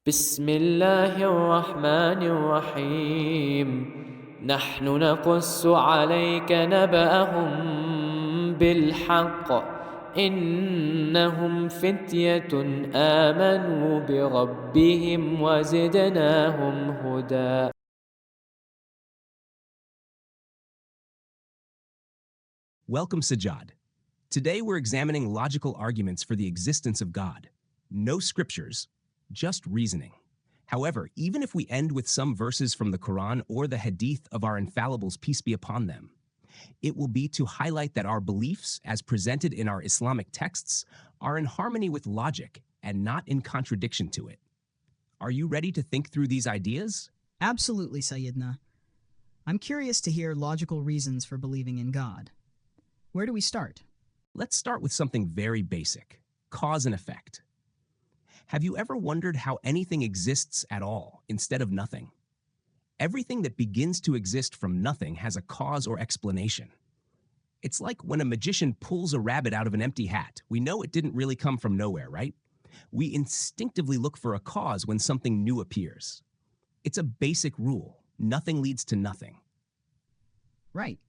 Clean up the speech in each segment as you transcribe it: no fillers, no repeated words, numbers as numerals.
بسم الله الرحمن الرحيم. نحن نقص عليك نبأهم بالحق. إنهم فتية آمنوا بربهم وزدناهم هدى. Welcome, Sajjad. Today we're examining logical arguments for the existence of God. No scriptures, just reasoning. However, even if we end with some verses from the Quran or the Hadith of our infallibles, peace be upon them, it will be to highlight that our beliefs, as presented in our Islamic texts, are in harmony with logic and not in contradiction to it. Are you ready to think through these ideas? Absolutely, Sayyidina. I'm curious to hear logical reasons for believing in God. Where do we start? Let's start with something very basic: cause and effect. Have you ever wondered how anything exists at all instead of nothing? Everything that begins to exist from nothing has a cause or explanation. It's like when a magician pulls a rabbit out of an empty hat. We know it didn't really come from nowhere, right? We instinctively look for a cause when something new appears. It's a basic rule. Nothing leads to nothing. Right.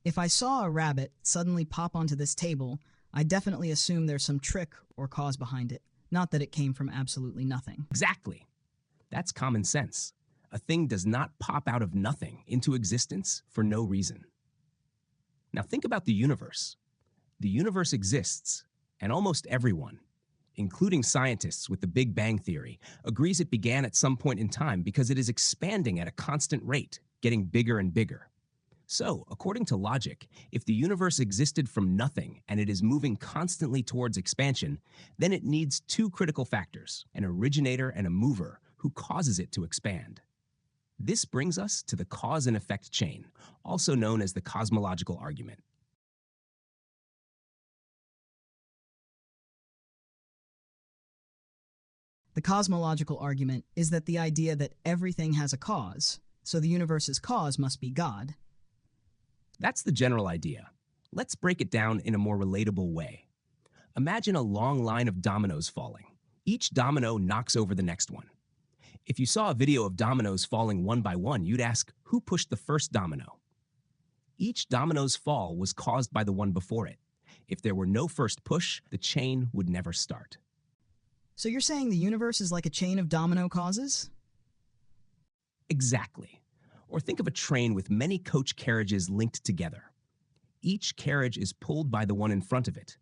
If I saw a rabbit suddenly pop onto this table, I definitely assume there's some trick or cause behind it, not that it came from absolutely nothing. Exactly. That's common sense. A thing does not pop out of nothing into existence for no reason. Now think about the universe. The universe exists, and almost everyone, including scientists with the Big Bang Theory, agrees it began at some point in time because it is expanding at a constant rate, getting bigger and bigger. So, according to logic, if the universe existed from nothing and it is moving constantly towards expansion, then it needs two critical factors: an originator and a mover who causes it to expand. This brings us to the cause and effect chain, also known as the cosmological argument. The cosmological argument is that the idea that everything has a cause, so the universe's cause must be God. That's the general idea. Let's break it down in a more relatable way. Imagine a long line of dominoes falling. Each domino knocks over the next one. If you saw a video of dominoes falling one by one, you'd ask, who pushed the first domino? Each domino's fall was caused by the one before it. If there were no first push, the chain would never start. So you're saying the universe is like a chain of domino causes? Exactly. Or think of a train with many coach carriages linked together. Each carriage is pulled by the one in front of it.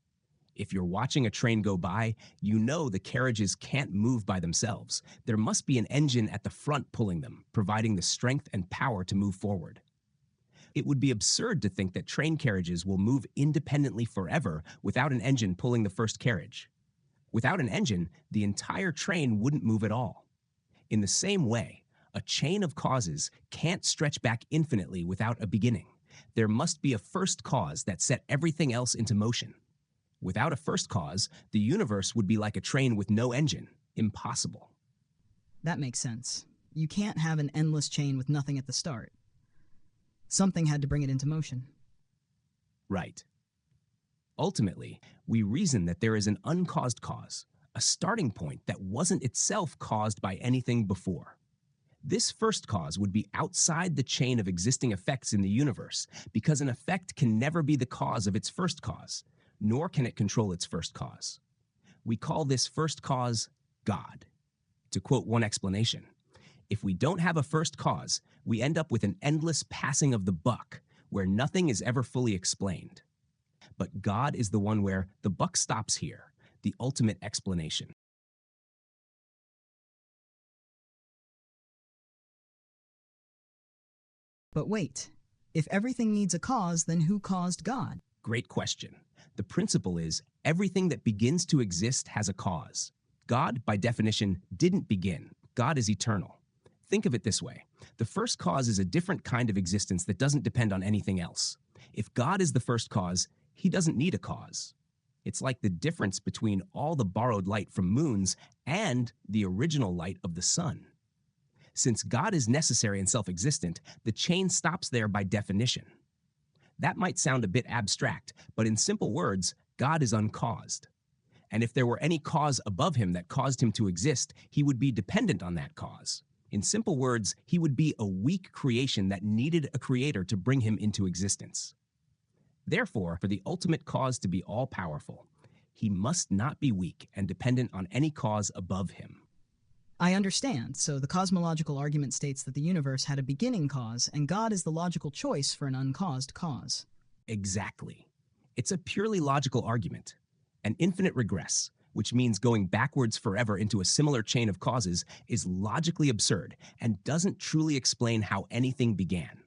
If you're watching a train go by, you know the carriages can't move by themselves. There must be an engine at the front pulling them, providing the strength and power to move forward. It would be absurd to think that train carriages will move independently forever without an engine pulling the first carriage. Without an engine, the entire train wouldn't move at all. In the same way, a chain of causes can't stretch back infinitely without a beginning. There must be a first cause that set everything else into motion. Without a first cause, the universe would be like a train with no engine. Impossible. That makes sense. You can't have an endless chain with nothing at the start. Something had to bring it into motion. Right. Ultimately, we reason that there is an uncaused cause, a starting point that wasn't itself caused by anything before. This first cause would be outside the chain of existing effects in the universe, because an effect can never be the cause of its first cause, nor can it control its first cause. We call this first cause God. To quote one explanation, if we don't have a first cause, we end up with an endless passing of the buck, where nothing is ever fully explained. But God is the one where the buck stops here, the ultimate explanation. But wait, if everything needs a cause, then who caused God? Great question. The principle is everything that begins to exist has a cause. God, by definition, didn't begin. God is eternal. Think of it this way. The first cause is a different kind of existence that doesn't depend on anything else. If God is the first cause, he doesn't need a cause. It's like the difference between all the borrowed light from moons and the original light of the sun. Since God is necessary and self-existent, the chain stops there by definition. That might sound a bit abstract, but in simple words, God is uncaused. And if there were any cause above him that caused him to exist, he would be dependent on that cause. In simple words, he would be a weak creation that needed a creator to bring him into existence. Therefore, for the ultimate cause to be all-powerful, he must not be weak and dependent on any cause above him. I understand, so the cosmological argument states that the universe had a beginning cause, and God is the logical choice for an uncaused cause. Exactly. It's a purely logical argument. An infinite regress, which means going backwards forever into a similar chain of causes, is logically absurd and doesn't truly explain how anything began.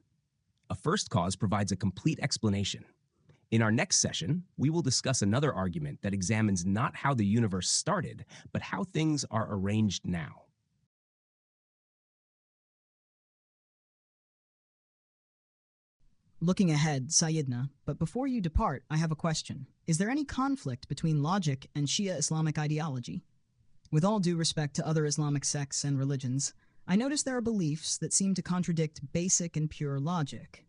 A first cause provides a complete explanation. In our next session, we will discuss another argument that examines not how the universe started, but how things are arranged now. Looking ahead, Sayyidna, but before you depart, I have a question. Is there any conflict between logic and Shia Islamic ideology? With all due respect to other Islamic sects and religions, I notice there are beliefs that seem to contradict basic and pure logic.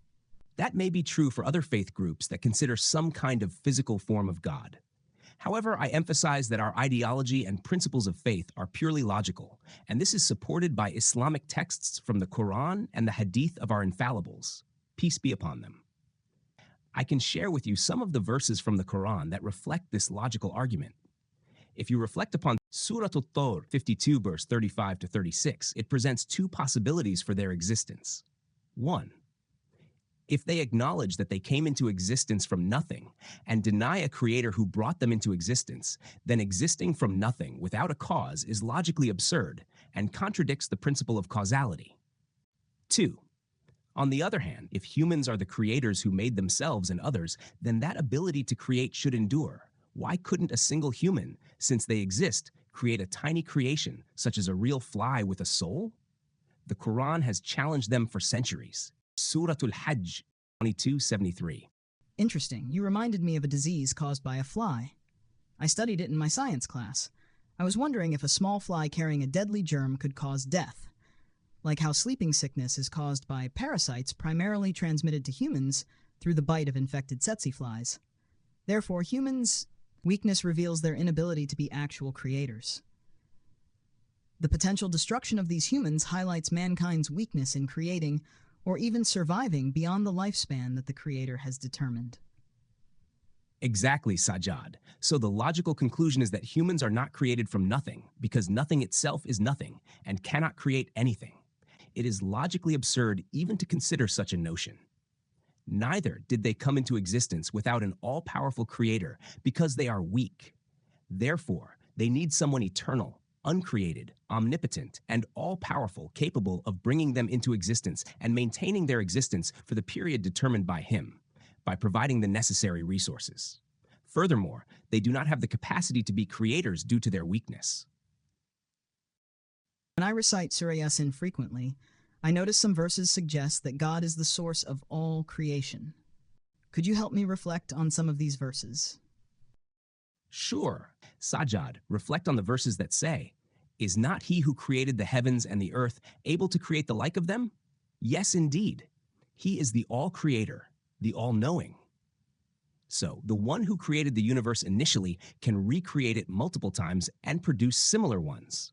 That may be true for other faith groups that consider some kind of physical form of God. However, I emphasize that our ideology and principles of faith are purely logical, and this is supported by Islamic texts from the Quran and the Hadith of our infallibles. Peace be upon them. I can share with you some of the verses from the Quran that reflect this logical argument. If you reflect upon Surah Al-Tur 52 verse 35 to 36, it presents two possibilities for their existence. 1. If they acknowledge that they came into existence from nothing and deny a creator who brought them into existence, then existing from nothing without a cause is logically absurd and contradicts the principle of causality. 2. On the other hand, if humans are the creators who made themselves and others, then that ability to create should endure. Why couldn't a single human, since they exist, create a tiny creation, such as a real fly with a soul? The Quran has challenged them for centuries. Surah Al-Hajj 22:73. Interesting. You reminded me of a disease caused by a fly. I studied it in my science class. I was wondering if a small fly carrying a deadly germ could cause death. Like how sleeping sickness is caused by parasites primarily transmitted to humans through the bite of infected tsetse flies. Therefore, humans' weakness reveals their inability to be actual creators. The potential destruction of these humans highlights mankind's weakness in creating or even surviving beyond the lifespan that the Creator has determined. Exactly, Sajjad. So the logical conclusion is that humans are not created from nothing, because nothing itself is nothing and cannot create anything. It is logically absurd even to consider such a notion. Neither did they come into existence without an all-powerful creator, because they are weak. Therefore, they need someone eternal, uncreated, omnipotent, and all-powerful, capable of bringing them into existence and maintaining their existence for the period determined by him, by providing the necessary resources. Furthermore, they do not have the capacity to be creators due to their weakness. When I recite Surah Yasin frequently, I notice some verses suggest that God is the source of all creation. Could you help me reflect on some of these verses? Sure. Sajjad, reflect on the verses that say, "Is not he who created the heavens and the earth able to create the like of them? Yes, indeed. He is the all-creator, the all-knowing." So, the one who created the universe initially can recreate it multiple times and produce similar ones.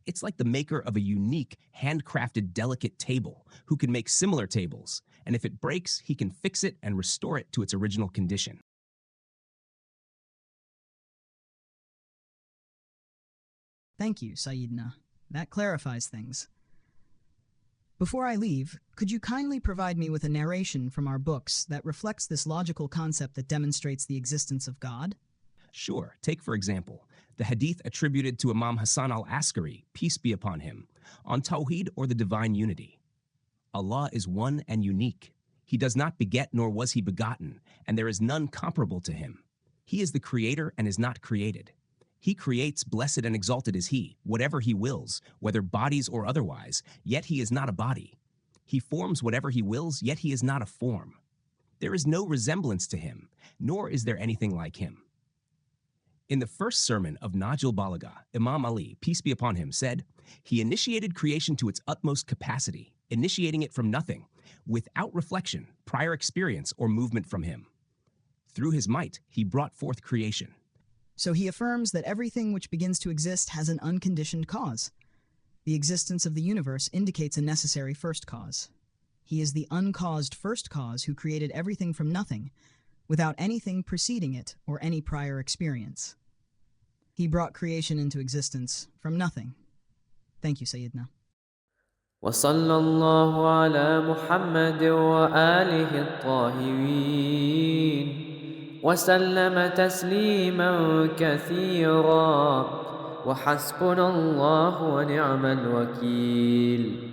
It's like the maker of a unique, handcrafted, delicate table who can make similar tables, and if it breaks, he can fix it and restore it to its original condition. Thank you, Sayyidna. That clarifies things. Before I leave, could you kindly provide me with a narration from our books that reflects this logical concept that demonstrates the existence of God? Sure. Take, for example, the hadith attributed to Imam Hassan al-Askari, peace be upon him, on Tawheed or the divine unity. Allah is one and unique. He does not beget nor was he begotten, and there is none comparable to him. He is the creator and is not created. He creates, blessed and exalted is he, whatever he wills, whether bodies or otherwise, yet he is not a body. He forms whatever he wills, yet he is not a form. There is no resemblance to him, nor is there anything like him. In the first sermon of Najul Balagha, Imam Ali, peace be upon him, said, "He initiated creation to its utmost capacity, initiating it from nothing, without reflection, prior experience, or movement from him. Through his might, he brought forth creation." So he affirms that everything which begins to exist has an unconditioned cause. The existence of the universe indicates a necessary first cause. He is the uncaused first cause who created everything from nothing, without anything preceding it or any prior experience. He brought creation into existence from nothing. Thank you, Sayyidina. وصلى الله على محمد وآله الطاهرين وسلم تسليما كثيرا وحسبنا الله ونعم الوكيل